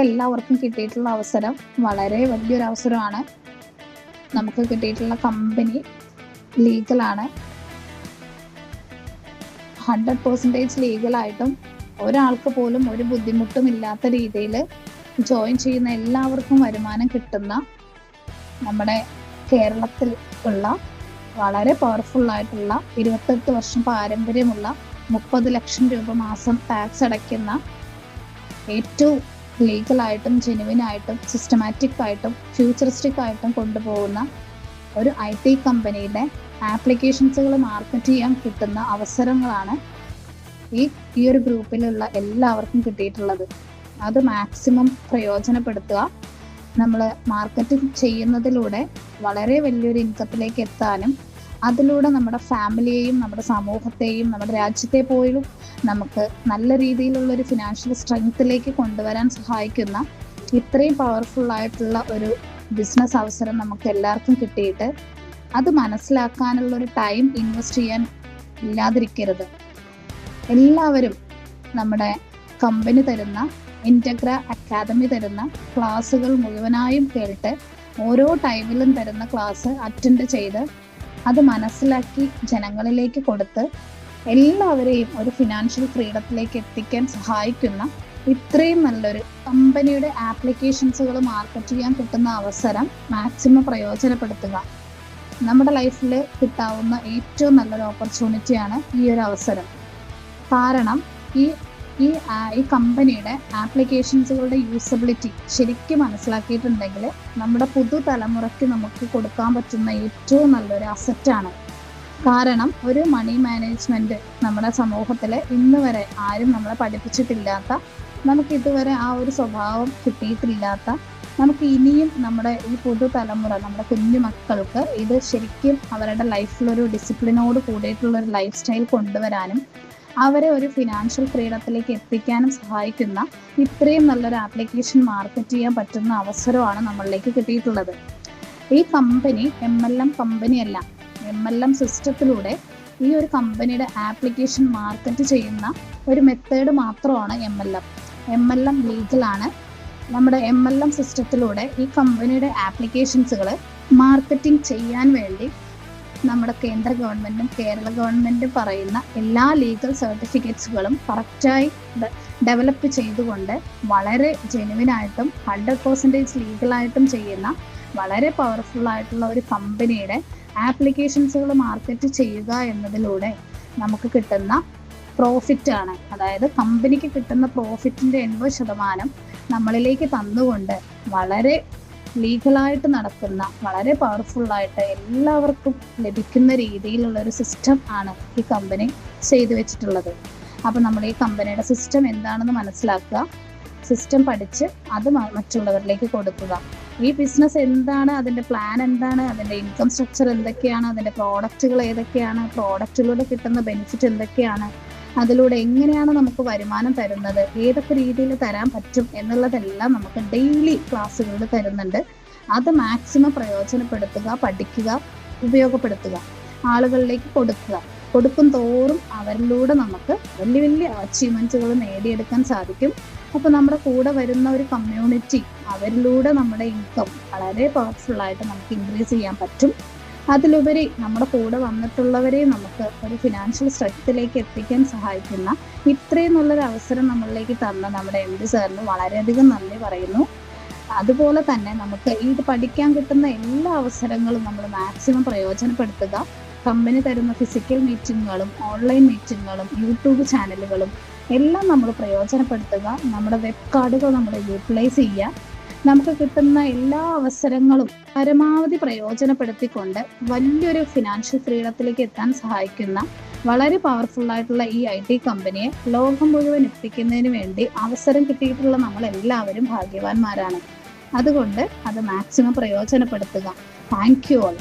എല്ലാവർക്കും കിട്ടിയിട്ടുള്ള അവസരം വളരെ വലിയൊരു അവസരമാണ്. നമുക്ക് കിട്ടിയിട്ടുള്ള കമ്പനി ലീഗലാണ്, 100% ലീഗലായിട്ടും ഒരാൾക്ക് പോലും ഒരു ബുദ്ധിമുട്ടും ഇല്ലാത്ത രീതിയിൽ ജോയിൻ ചെയ്യുന്ന എല്ലാവർക്കും വരുമാനം കിട്ടുന്ന നമ്മുടെ കേരളത്തിൽ ഉള്ള വളരെ പവർഫുൾ ആയിട്ടുള്ള 28 വർഷം പാരമ്പര്യമുള്ള 30 ലക്ഷം രൂപ മാസം ടാക്സ് അടയ്ക്കുന്ന ഏറ്റവും ലീഗലായിട്ടും ജെനുവിനായിട്ടും സിസ്റ്റമാറ്റിക് ആയിട്ടും ഫ്യൂച്ചറിസ്റ്റിക് ആയിട്ടും കൊണ്ടുപോകുന്ന ഒരു IT കമ്പനിയുടെ ആപ്ലിക്കേഷൻസുകൾ മാർക്കറ്റ് ചെയ്യാൻ കിട്ടുന്ന അവസരങ്ങളാണ് ഈ ഒരു ഗ്രൂപ്പിലുള്ള എല്ലാവർക്കും കിട്ടിയിട്ടുള്ളത്. അത് മാക്സിമം പ്രയോജനപ്പെടുത്തുക. നമ്മൾ മാർക്കറ്റിംഗ് ചെയ്യുന്നതിലൂടെ വളരെ വലിയൊരു ഇൻകത്തിലേക്ക് എത്താനും അതിലൂടെ നമ്മുടെ ഫാമിലിയെയും നമ്മുടെ സമൂഹത്തെയും നമ്മുടെ രാജ്യത്തെ പോലും നമുക്ക് നല്ല രീതിയിലുള്ളൊരു ഫിനാൻഷ്യൽ സ്ട്രെങ്ത്തിലേക്ക് കൊണ്ടുവരാൻ സഹായിക്കുന്ന ഇത്രയും പവർഫുൾ ആയിട്ടുള്ള ഒരു ബിസിനസ് അവസരം നമുക്ക് എല്ലാവർക്കും കിട്ടിയിട്ട് അത് മനസ്സിലാക്കാനുള്ളൊരു ടൈം ഇൻവെസ്റ്റ് ചെയ്യാൻ ഇല്ലാതിരിക്കരുത്. എല്ലാവരും നമ്മുടെ കമ്പനി തരുന്ന ഇൻറ്റഗ്ര അക്കാദമി തരുന്ന ക്ലാസ്സുകൾ മുഴുവനായും കേട്ട് ഓരോ ടൈമിലും തരുന്ന ക്ലാസ് അറ്റൻഡ് ചെയ്ത് അത് മനസ്സിലാക്കി ജനങ്ങളിലേക്ക് കൊടുത്ത് എല്ലാവരെയും ഒരു ഫിനാൻഷ്യൽ ഫ്രീഡത്തിലേക്ക് എത്തിക്കാൻ സഹായിക്കുന്ന ഇത്രയും നല്ലൊരു കമ്പനിയുടെ ആപ്ലിക്കേഷൻസുകൾ മാർക്കറ്റ് ചെയ്യാൻ കിട്ടുന്ന അവസരം മാക്സിമം പ്രയോജനപ്പെടുത്തുക. നമ്മുടെ ലൈഫിൽ കിട്ടാവുന്ന ഏറ്റവും നല്ലൊരു ഓപ്പർച്യൂണിറ്റിയാണ് ഈ ഒരു അവസരം. കാരണം ഈ കമ്പനിയുടെ ആപ്ലിക്കേഷൻസുകളുടെ യൂസബിലിറ്റി ശരിക്കും മനസ്സിലാക്കിയിട്ടുണ്ടെങ്കിൽ നമ്മുടെ പുതുതലമുറയ്ക്ക് നമുക്ക് കൊടുക്കാൻ പറ്റുന്ന ഏറ്റവും നല്ലൊരു അസറ്റാണ്. കാരണം ഒരു മണി മാനേജ്മെൻറ്റ് നമ്മുടെ സമൂഹത്തിൽ ഇന്ന് വരെ ആരും നമ്മളെ പഠിപ്പിച്ചിട്ടില്ലാത്ത, നമുക്ക് ഇതുവരെ ആ ഒരു സ്വഭാവം കിട്ടിയിട്ടില്ലാത്ത, നമുക്ക് ഇനിയും നമ്മുടെ ഈ പുതുതലമുറ നമ്മുടെ കുഞ്ഞു മക്കൾക്ക് ഇത് ശരിക്കും അവരുടെ ലൈഫിലൊരു ഡിസിപ്ലിനോട് കൂടിയിട്ടുള്ളൊരു ലൈഫ് സ്റ്റൈൽ കൊണ്ടുവരാനും അവരെ ഒരു ഫിനാൻഷ്യൽ ഫ്രീഡത്തിലേക്ക് എത്തിക്കാനും സഹായിക്കുന്ന ഇത്രയും നല്ലൊരു ആപ്ലിക്കേഷൻ മാർക്കറ്റ് ചെയ്യാൻ പറ്റുന്ന അവസരമാണ് നമ്മളിലേക്ക് കിട്ടിയിട്ടുള്ളത്. ഈ കമ്പനി MLM കമ്പനിയല്ല, MLM സിസ്റ്റത്തിലൂടെ ഈ ഒരു കമ്പനിയുടെ ആപ്ലിക്കേഷൻ മാർക്കറ്റ് ചെയ്യുന്ന ഒരു മെത്തേഡ് മാത്രമാണ് MLM ലീഗലാണ്. നമ്മുടെ MLM സിസ്റ്റത്തിലൂടെ ഈ കമ്പനിയുടെ ആപ്ലിക്കേഷൻസുകൾ മാർക്കറ്റിംഗ് ചെയ്യാൻ വേണ്ടി നമ്മുടെ കേന്ദ്ര ഗവൺമെൻറ്റും കേരള ഗവൺമെൻറ്റും പറയുന്ന എല്ലാ ലീഗൽ സർട്ടിഫിക്കറ്റ്സുകളും കറക്റ്റായി ഡെവലപ്പ് ചെയ്തുകൊണ്ട് വളരെ ജെനുവിനായിട്ടും 100% ലീഗലായിട്ടും ചെയ്യുന്ന വളരെ പവർഫുൾ ആയിട്ടുള്ള ഒരു കമ്പനിയുടെ ആപ്ലിക്കേഷൻസുകൾ മാർക്കറ്റ് ചെയ്യുക എന്നതിലൂടെ നമുക്ക് കിട്ടുന്ന പ്രോഫിറ്റാണ്. അതായത് കമ്പനിക്ക് കിട്ടുന്ന പ്രോഫിറ്റിൻ്റെ 80% നമ്മളിലേക്ക് തന്നുകൊണ്ട് വളരെ ലീഗലായിട്ട് നടക്കുന്ന വളരെ പവർഫുള്ളായിട്ട് എല്ലാവർക്കും ലഭിക്കുന്ന രീതിയിലുള്ളൊരു സിസ്റ്റം ആണ് ഈ കമ്പനി ചെയ്തു വെച്ചിട്ടുള്ളത്. അപ്പോൾ നമ്മൾ ഈ കമ്പനിയുടെ സിസ്റ്റം എന്താണെന്ന് മനസ്സിലാക്കുക, സിസ്റ്റം പഠിച്ച് അത് മറ്റുള്ളവരിലേക്ക് കൊടുക്കുക. ഈ ബിസിനസ് എന്താണ്, അതിൻ്റെ പ്ലാൻ എന്താണ്, അതിൻ്റെ ഇൻകം സ്ട്രക്ചർ എന്തൊക്കെയാണ്, അതിൻ്റെ പ്രോഡക്റ്റുകൾ ഏതൊക്കെയാണ്, പ്രോഡക്റ്റിലൂടെ കിട്ടുന്ന ബെനിഫിറ്റ് എന്തൊക്കെയാണ്, അതിലൂടെ എങ്ങനെയാണ് നമുക്ക് വരുമാനം തരുന്നത്, ഏതൊക്കെ രീതിയിൽ തരാൻ പറ്റും എന്നുള്ളതെല്ലാം നമുക്ക് ഡെയിലി ക്ലാസ്സുകളിൽ തരുന്നുണ്ട്. അത് മാക്സിമം പ്രയോജനപ്പെടുത്തുക, പഠിക്കുക, ഉപയോഗപ്പെടുത്തുക, ആളുകളിലേക്ക് കൊടുക്കും തോറും അവരിലൂടെ നമുക്ക് വലിയ വലിയ അച്ചീവ്മെൻറ്റ്സുകൾ നേടിയെടുക്കാൻ സാധിക്കും. അപ്പോൾ നമ്മുടെ കൂടെ വരുന്ന ഒരു കമ്മ്യൂണിറ്റി, അവരിലൂടെ നമ്മുടെ ഇൻകം വളരെ പവർഫുള്ളായിട്ട് നമുക്ക് ഇൻക്രീസ് ചെയ്യാൻ പറ്റും. അതിലുപരി നമ്മുടെ കൂടെ വന്നിട്ടുള്ളവരെ നമുക്ക് ഒരു ഫിനാൻഷ്യൽ സ്ട്രെങ്ത്തിലേക്ക് എത്തിക്കാൻ സഹായിക്കുന്ന ഇത്രയും നല്ലൊരു അവസരം നമ്മളിലേക്ക് തന്ന നമ്മുടെ MD സാറിന് വളരെയധികം നന്ദി പറയുന്നു. അതുപോലെ തന്നെ നമുക്ക് ഇത് പഠിക്കാൻ കിട്ടുന്ന എല്ലാ അവസരങ്ങളും നമ്മൾ മാക്സിമം പ്രയോജനപ്പെടുത്തുക. കമ്പനി തരുന്ന ഫിസിക്കൽ മീറ്റിങ്ങുകളും ഓൺലൈൻ മീറ്റിങ്ങുകളും യൂട്യൂബ് ചാനലുകളും എല്ലാം നമ്മൾ പ്രയോജനപ്പെടുത്തുക. നമ്മുടെ വെബ് കാർഡുകൾ നമ്മൾ യൂട്ടിലൈസ് ചെയ്യുക. നമുക്ക് കിട്ടുന്ന എല്ലാ അവസരങ്ങളും പരമാവധി പ്രയോജനപ്പെടുത്തിക്കൊണ്ട് വലിയൊരു ഫിനാൻഷ്യൽ ഫ്രീഡത്തിലേക്ക് എത്താൻ സഹായിക്കുന്ന വളരെ പവർഫുള്ളായിട്ടുള്ള ഈ IT കമ്പനിയെ ലോകം മുഴുവൻ എത്തിക്കുന്നതിന് വേണ്ടി അവസരം കിട്ടിയിട്ടുള്ള നമ്മളെല്ലാവരും ഭാഗ്യവാന്മാരാണ്. അതുകൊണ്ട് അത് മാക്സിമം പ്രയോജനപ്പെടുത്തുക. Thank you all.